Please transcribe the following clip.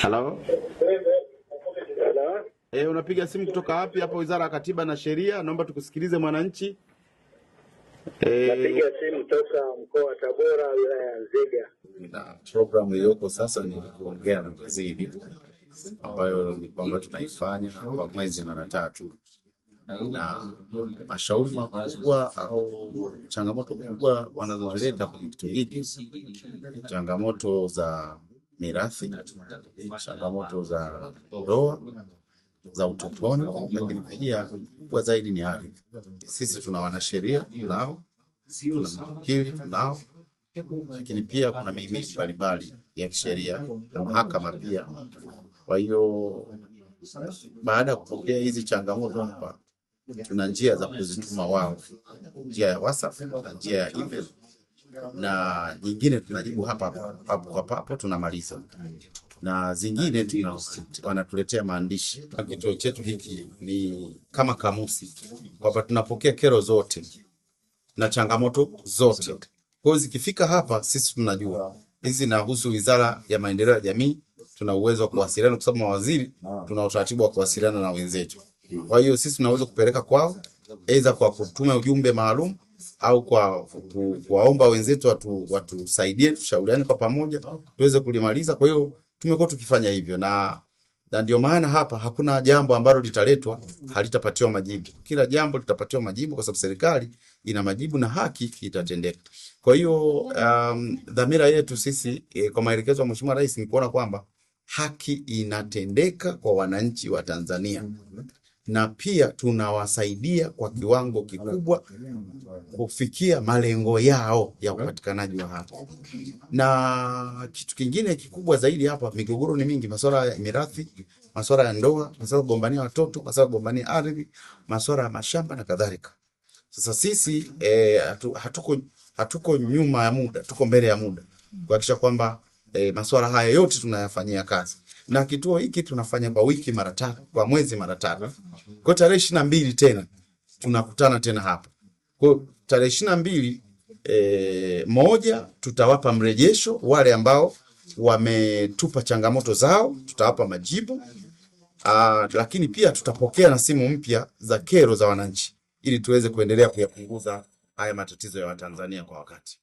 Halo? Halo? Unapiga simu kutoka wapi? Hapa Wizara ya Katiba na Sheria, naomba tukusikilize mwananchi. Napiga simu toka mkoa wa Tabora, wilaya ya Nzega. Na programu iliyoko sasa ni kuongea na waziri, ambayo ni kwamba tunaifanya kwa mwezi mara 3, na mashauri makubwa au changamoto kubwa wanazoleta kwenye kitu hiki, changamoto za mirathi, changamoto za ndoa za utotoni, lakini pia kubwa zaidi ni ardhi. Sisi tuna wanasheria nao, tuna mawakili nao, lakini pia kuna mihimili mbalimbali ya kisheria na mahakama pia. Kwa hiyo baada ya kupokea hizi changamoto hapa, tuna njia za kuzituma wao, njia ya WhatsApp na njia ya email, na nyingine tunajibu hapa papo kwa hapo tunamaliza, na zingine wanatuletea maandishi. Kituo chetu hiki ni kama kamusi, kwamba tunapokea kero zote na changamoto zote. Kwa hiyo zikifika hapa, sisi tunajua hizi zinahusu Wizara ya Maendeleo ya Jamii, tuna uwezo wa kuwasiliana kwa sababu mawaziri tuna utaratibu wa kuwasiliana na wenzetu. Kwa hiyo sisi tunaweza kupeleka kwao, aidha kwa kutuma ujumbe maalum au kwa kuwaomba wenzetu watusaidie, tushauriane kwa pamoja tuweze kulimaliza. Kwa hiyo tumekuwa tukifanya hivyo, na ndio maana hapa hakuna jambo ambalo litaletwa halitapatiwa majibu. Kila jambo litapatiwa majibu kwa sababu serikali ina majibu na haki itatendeka. Kwa hiyo dhamira yetu sisi kwa maelekezo ya Mheshimiwa Rais ni kuona kwamba haki inatendeka kwa wananchi wa Tanzania, na pia tunawasaidia kwa kiwango kikubwa kufikia malengo yao ya upatikanaji wa haki. Na kitu kingine kikubwa zaidi hapa, migogoro ni mingi, masuala ya mirathi, masuala ya ndoa, masuala ya kugombania watoto, masuala ya kugombania ardhi, masuala ya mashamba na kadhalika. Sasa sisi hatuko nyuma ya muda, tuko mbele ya muda kuhakikisha kwamba masuala haya yote tunayafanyia kazi. Na kituo hiki tunafanya kwa wiki mara 3, kwa mwezi mara 3. Kwa tarehe 22 tena tunakutana tena hapa. Kwa tarehe 22 moja, tutawapa mrejesho wale ambao wametupa changamoto zao, tutawapa majibu. Lakini pia tutapokea na simu mpya za kero za wananchi ili tuweze kuendelea kuyapunguza haya matatizo ya Watanzania kwa wakati.